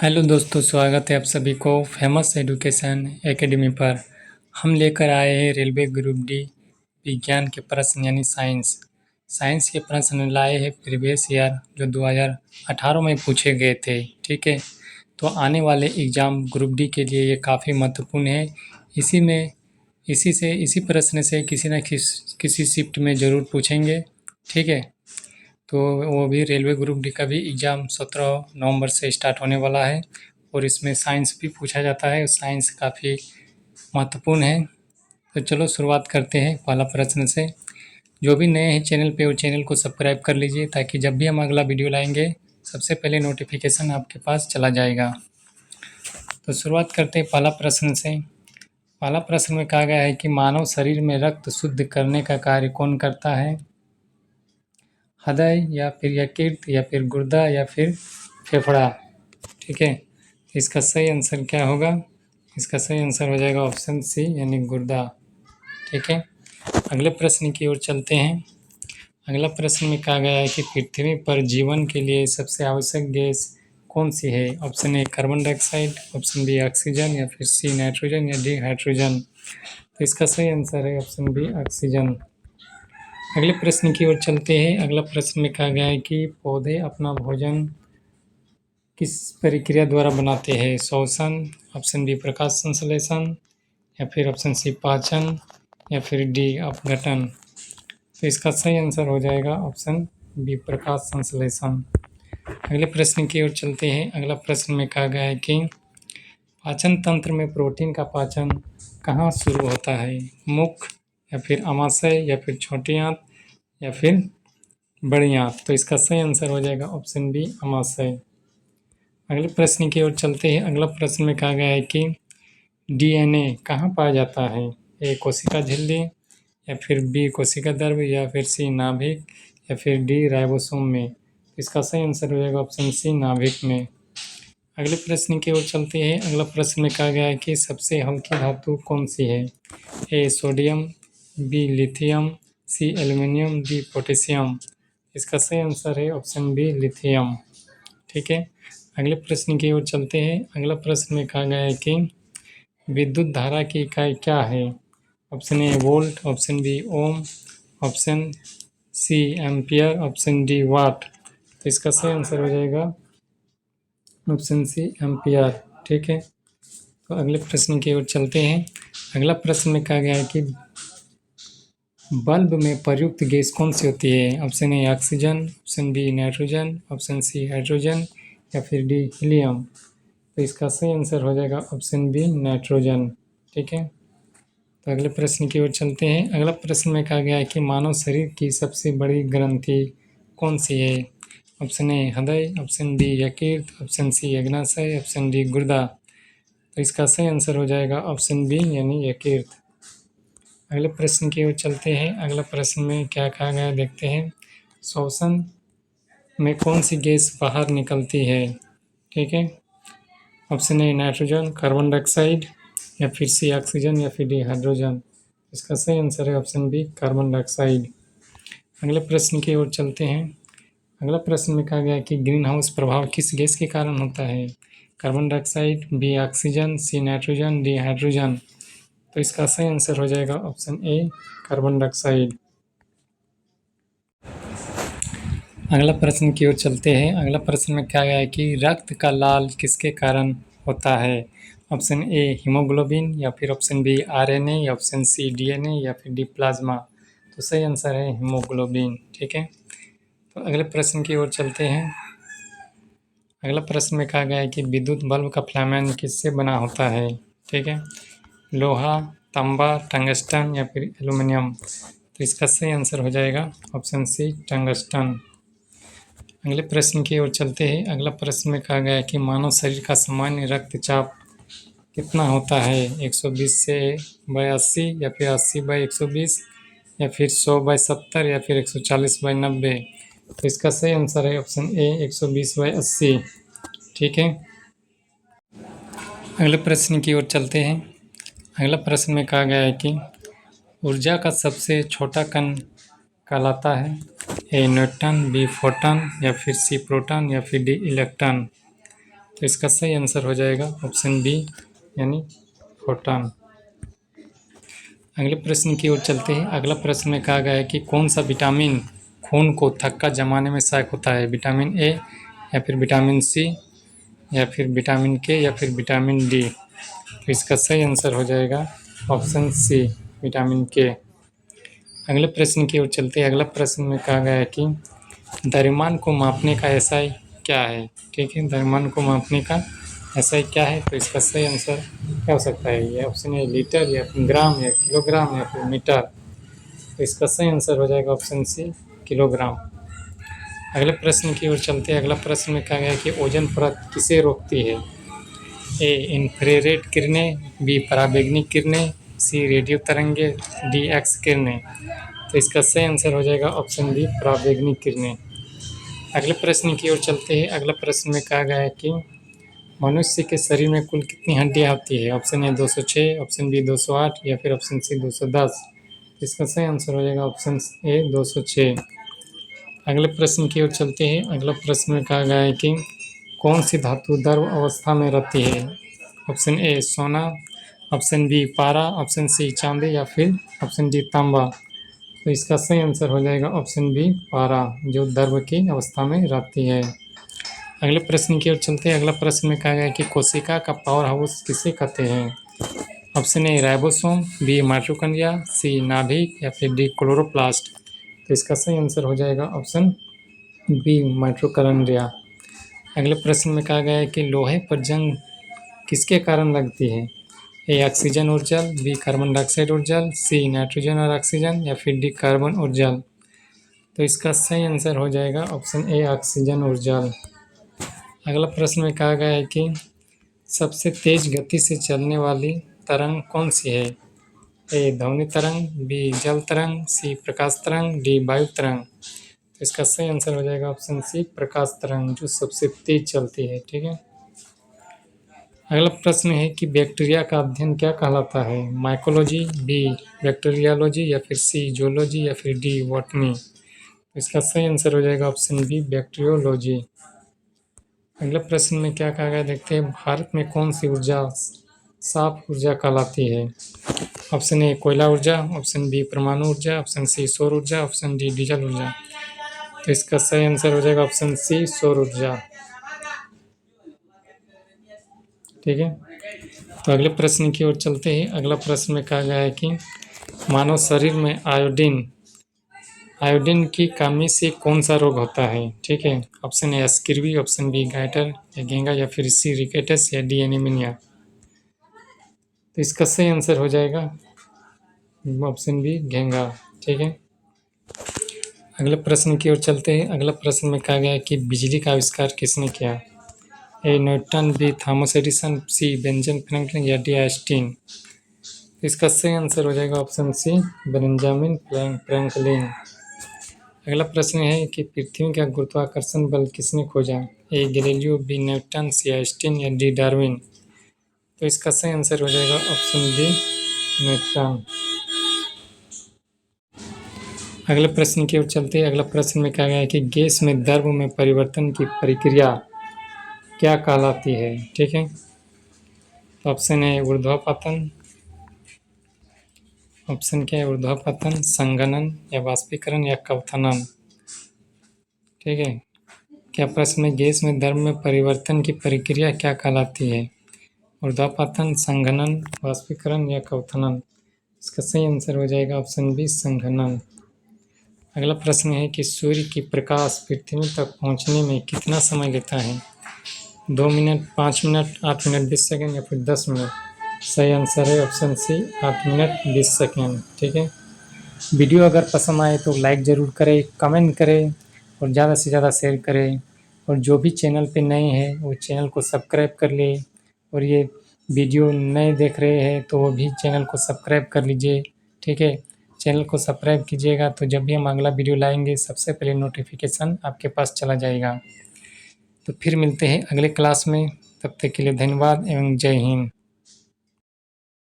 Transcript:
Hello दोस्तों, स्वागत है आप सभी को फेमस एजुकेशन एकेडमी पर। हम लेकर आए हैं रेलवे ग्रुप डी विज्ञान के प्रश्न यानी साइंस। साइंस के प्रश्न लाए हैं प्रीवियस ईयर जो 2018 में पूछे गए थे। ठीक है, तो आने वाले एग्ज़ाम ग्रुप डी के लिए ये काफ़ी महत्वपूर्ण है। इसी प्रश्न से किसी न किसी शिफ्ट में ज़रूर पूछेंगे। ठीक है, तो वो भी रेलवे ग्रुप डी का भी एग्ज़ाम 17 नवंबर से स्टार्ट होने वाला है और इसमें साइंस भी पूछा जाता है। साइंस काफ़ी महत्वपूर्ण है। तो चलो शुरुआत करते हैं पहला प्रश्न से। जो भी नए हैं चैनल पे वो चैनल को सब्सक्राइब कर लीजिए ताकि जब भी हम अगला वीडियो लाएंगे सबसे पहले नोटिफिकेशन आपके पास चला जाएगा। तो शुरुआत करते हैं पहला प्रश्न से। पहला प्रश्न में कहा गया है कि मानव शरीर में रक्त शुद्ध करने का कार्य कौन करता है? हृदय या फिर यकृत या फिर गुर्दा या फिर फेफड़ा। ठीक है, इसका सही आंसर क्या होगा? इसका सही आंसर हो जाएगा ऑप्शन सी यानी गुर्दा। ठीक है, अगले प्रश्न की ओर चलते हैं। अगला प्रश्न में कहा गया है कि पृथ्वी पर जीवन के लिए सबसे आवश्यक गैस कौन सी है? Option A carbon dioxide, option B oxygen या फिर सी नाइट्रोजन या डी हाइड्रोजन। तो इसका सही आंसर है ऑप्शन बी ऑक्सीजन। अगले प्रश्न की ओर चलते हैं। अगला प्रश्न में कहा गया है कि पौधे अपना भोजन किस प्रक्रिया द्वारा बनाते हैं? श्वसन, ऑप्शन बी प्रकाश संश्लेषण या फिर ऑप्शन सी पाचन या फिर डी अपघटन। तो इसका सही आंसर हो जाएगा ऑप्शन बी प्रकाश संश्लेषण। अगले प्रश्न की ओर चलते हैं। अगला प्रश्न में कहा गया है कि पाचन तंत्र में प्रोटीन का पाचन कहाँ शुरू होता है? मुख या फिर अमाशय या फिर छोटी आंत या फिर बड़ी आंत। तो इसका सही आंसर हो जाएगा ऑप्शन बी अमाशय। अगले प्रश्न की ओर चलते हैं। अगला प्रश्न में कहा गया है कि डीएनए कहाँ पाया जाता है? ए कोशिका झिल्ली या फिर बी कोशिका द्रव या फिर सी नाभिक या फिर डी राइबोसोम में। इसका सही आंसर हो जाएगा ऑप्शन सी नाभिक में। अगले प्रश्न की ओर चलते हैं। अगला प्रश्न में कहा गया है कि सबसे हल्की धातु कौन सी है? A sodium, B lithium, C aluminium, D potassium. इसका सही आंसर है ऑप्शन बी लिथियम। ठीक है, अगले प्रश्न की ओर चलते हैं। अगला प्रश्न में कहा गया है कि विद्युत धारा की इकाई क्या है? Option A volt, option B ohm, option C ampere, option D watt. तो इसका सही आंसर हो जाएगा ऑप्शन सी एम्पियर। ठीक है, तो अगले प्रश्न की ओर चलते हैं। अगला प्रश्न में कहा गया है कि बल्ब में प्रयुक्त गैस कौन सी होती है? Option A oxygen, option B nitrogen, option C hydrogen या फिर डी हीलियम। तो इसका सही आंसर हो जाएगा ऑप्शन बी नाइट्रोजन। ठीक है, तो अगले प्रश्न की ओर चलते हैं। अगला प्रश्न में कहा गया है कि मानव शरीर की सबसे बड़ी ग्रंथि कौन सी है? ऑप्शन ए हृदय, ऑप्शन बी यकृत, ऑप्शन सी अग्नाशय, ऑप्शन डी गुर्दा। तो इसका सही आंसर हो जाएगा ऑप्शन बी यानी यकृत। अगले प्रश्न की ओर चलते हैं। अगला प्रश्न में क्या कहा गया देखते हैं। श्वसन में कौन सी गैस बाहर निकलती है? ठीक है, option A nitrogen, carbon dioxide या फिर सी ऑक्सीजन या फिर डी हाइड्रोजन। इसका सही आंसर है ऑप्शन बी कार्बन डाइऑक्साइड। अगले प्रश्न की ओर चलते हैं। अगला प्रश्न में कहा गया है कि ग्रीन हाउस प्रभाव किस गैस के कारण होता है? Carbon dioxide, B oxygen, C nitrogen, D hydrogen. तो इसका सही आंसर हो जाएगा ऑप्शन ए कार्बन डाइऑक्साइड। अगला प्रश्न की ओर चलते हैं। अगला प्रश्न में क्या गया है कि रक्त का लाल किसके कारण होता है? ऑप्शन ए हीमोग्लोबिन या फिर ऑप्शन बी आरएनए या ऑप्शन सी डीएनए या फिर डी प्लाज्मा। तो सही आंसर है हीमोग्लोबिन। ठीक है, तो अगले प्रश्न की ओर चलते हैं। अगला प्रश्न में कहा गया है कि विद्युत बल्ब का फिलामेंट किससे बना होता है? ठीक है, लोहा, तांबा, टंगस्टन या फिर एल्युमिनियम। तो इसका सही आंसर हो जाएगा ऑप्शन सी टंगस्टन। अगले प्रश्न की ओर चलते हैं। अगला प्रश्न में कहा गया है कि मानव शरीर का सामान्य रक्तचाप कितना होता है? 120 से बाई 80 या फिर 80 बाई 120 या फिर 100 बाई 70 या फिर 140 बाई 90। तो इसका सही आंसर है ऑप्शन ए 120 बाई 80। ठीक है, अगले प्रश्न की ओर चलते हैं। अगला प्रश्न में कहा गया है कि ऊर्जा का सबसे छोटा कण कहलाता है? ए न्यूट्रॉन, बी फोटॉन या फिर सी प्रोटॉन या फिर डी इलेक्ट्रॉन। तो इसका सही आंसर हो जाएगा ऑप्शन बी यानी फोटॉन। अगले प्रश्न की ओर चलते हैं। अगला प्रश्न में कहा गया है कि कौन सा विटामिन खून को थक्का जमाने में सहायक होता है, विटामिन ए या फिर विटामिन सी या फिर विटामिन के या फिर विटामिन डी। तो इसका सही आंसर हो जाएगा ऑप्शन सी विटामिन के। अगले प्रश्न की ओर चलते हैं। अगला प्रश्न में कहा गया है कि द्रव्यमान को मापने का एसआई क्या है, ठीक है, द्रव्यमान को मापने का एसआई क्या है। तो इसका सही आंसर क्या हो सकता है, ये ऑप्शन है लीटर या फिर ग्राम या किलोग्राम या फिर मीटर। तो इसका सही आंसर हो जाएगा ऑप्शन सी किलोग्राम। अगले प्रश्न की ओर चलते हैं। अगला प्रश्न में कहा गया है कि ओजोन परत किसे रोकती है, ए इंफ्रारेड किरणें, बी पराबैंगनी किरणें, सी रेडियो तरंगे, डी एक्स किरणें। तो इसका सही आंसर हो जाएगा ऑप्शन बी पराबैंगनी किरणें। अगले प्रश्न की ओर चलते हैं। अगला प्रश्न में कहा गया है कि मनुष्य के शरीर में कुल कितनी हड्डियां होती है, ऑप्शन ए 206, ऑप्शन बी 208 या फिर ऑप्शन सी 210। इसका सही आंसर हो जाएगा ऑप्शन ए 206। अगले प्रश्न की ओर चलते हैं। अगला प्रश्न में कहा गया है कि कौन सी धातु द्रव अवस्था में रहती है, ऑप्शन ए सोना, ऑप्शन बी पारा, ऑप्शन सी चांदी या फिर ऑप्शन डी तांबा। तो इसका सही आंसर हो जाएगा ऑप्शन बी पारा, जो द्रव की अवस्था में रहती है। अगले प्रश्न की ओर चलते हैं। अगला प्रश्न में कहा गया है कि कोशिका का पावर हाउस किसे कहते हैं, option A ribosome, B mitochondria, C नाभिक या फिर डी क्लोरोप्लास्ट। तो इसका सही आंसर हो जाएगा ऑप्शन बी माइटोकॉन्ड्रिया। अगले प्रश्न में कहा गया है कि लोहे पर जंग किसके कारण लगती है, ए ऑक्सीजन और जल, बी कार्बन डाइऑक्साइड और जल, सी नाइट्रोजन और ऑक्सीजन या फिर डी कार्बन और जल। तो इसका सही आंसर हो जाएगा ऑप्शन ए ऑक्सीजन और जल। अगला प्रश्न में कहा गया है कि सबसे तेज गति से चलने वाली तरंग कौन सी है, ए ध्वनि तरंग, बी जल तरंग, सी प्रकाश तरंग, डी वायु तरंग। तो इसका सही आंसर हो जाएगा ऑप्शन सी प्रकाश तरंग, जो सबसे तेज चलती है, ठीक है। अगला प्रश्न है कि बैक्टीरिया का अध्ययन क्या कहलाता है, माइकोलॉजी, बी बैक्टीरियोलॉजी या फिर सी जूलॉजी या फिर डी बॉटनी। तो इसका सही आंसर हो जाएगा ऑप्शन बी बैक्टीरियोलॉजी। अगले प्रश्न में क्या कहा गया देखते हैं। भारत में कौन सी ऊर्जा साफ ऊर्जा कहलाती है, ऑप्शन ए कोयला ऊर्जा, ऑप्शन बी परमाणु ऊर्जा, ऑप्शन सी सौर ऊर्जा, ऑप्शन डी डीजल ऊर्जा। तो इसका सही आंसर हो जाएगा ऑप्शन सी सौर ऊर्जा, ठीक है। तो अगले प्रश्न की ओर चलते हैं। अगला प्रश्न में कहा गया है कि मानव शरीर में आयोडीन की कमी से कौन सा रोग होता है, ठीक है, option A scurvy, option B goitre या घेंगा या फिर सी रिकेटस या डी एनीमिया। तो इसका सही आंसर हो जाएगा ऑप्शन बी घेंगा, ठीक है। अगले प्रश्न की ओर चलते हैं। अगला प्रश्न में कहा गया है कि बिजली का आविष्कार किसने किया, A Newton, B Thomas Edison, C Benjamin Franklin या डी आइंस्टीन। इसका सही आंसर हो जाएगा ऑप्शन सी बेंजामिन फ्रैंकलिन। अगला प्रश्न है कि पृथ्वी का गुरुत्वाकर्षण बल किसने खोजा, A Galileo, B Newton, C Einstein या डी डार्विन। तो इसका सही आंसर हो जाएगा ऑप्शन बी न्यूटन। अगले प्रश्न की ओर चलते हैं। अगला प्रश्न में कहा गया है कि गैस में द्रव में परिवर्तन की प्रक्रिया क्या कहलाती है, ठीक है। ऑप्शन है ऊर्ध्वपतन, ऑप्शन क्या है ऊर्ध्वपतन, संघनन या वाष्पीकरण या क्वथनन, ठीक है। क्या प्रश्न में गैस में द्रव में परिवर्तन की प्रक्रिया क्या कहलाती है, ऊर्ध्वपतन, संघनन, वाष्पीकरण या क्वथनन। इसका सही आंसर हो जाएगा ऑप्शन बी संघनन। अगला प्रश्न है कि सूर्य की प्रकाश पृथ्वी तक पहुंचने में कितना समय लेता है, 2 मिनट, 5 मिनट, 8 मिनट 20 सेकेंड या फिर 10 मिनट। सही आंसर है ऑप्शन सी 8 मिनट 20 सेकेंड, ठीक है। वीडियो अगर पसंद आए तो लाइक ज़रूर करें, कमेंट करें और ज़्यादा से ज़्यादा शेयर करें। और जो भी चैनल पे नए हैं वो चैनल को सब्सक्राइब कर ले, और ये वीडियो नए देख रहे हैं तो वो भी चैनल को सब्सक्राइब कर लीजिए, ठीक है। चैनल को सब्सक्राइब कीजिएगा तो जब भी हम अगला वीडियो लाएंगे सबसे पहले नोटिफिकेशन आपके पास चला जाएगा। तो फिर मिलते हैं अगले क्लास में, तब तक के लिए धन्यवाद एवं जय हिंद।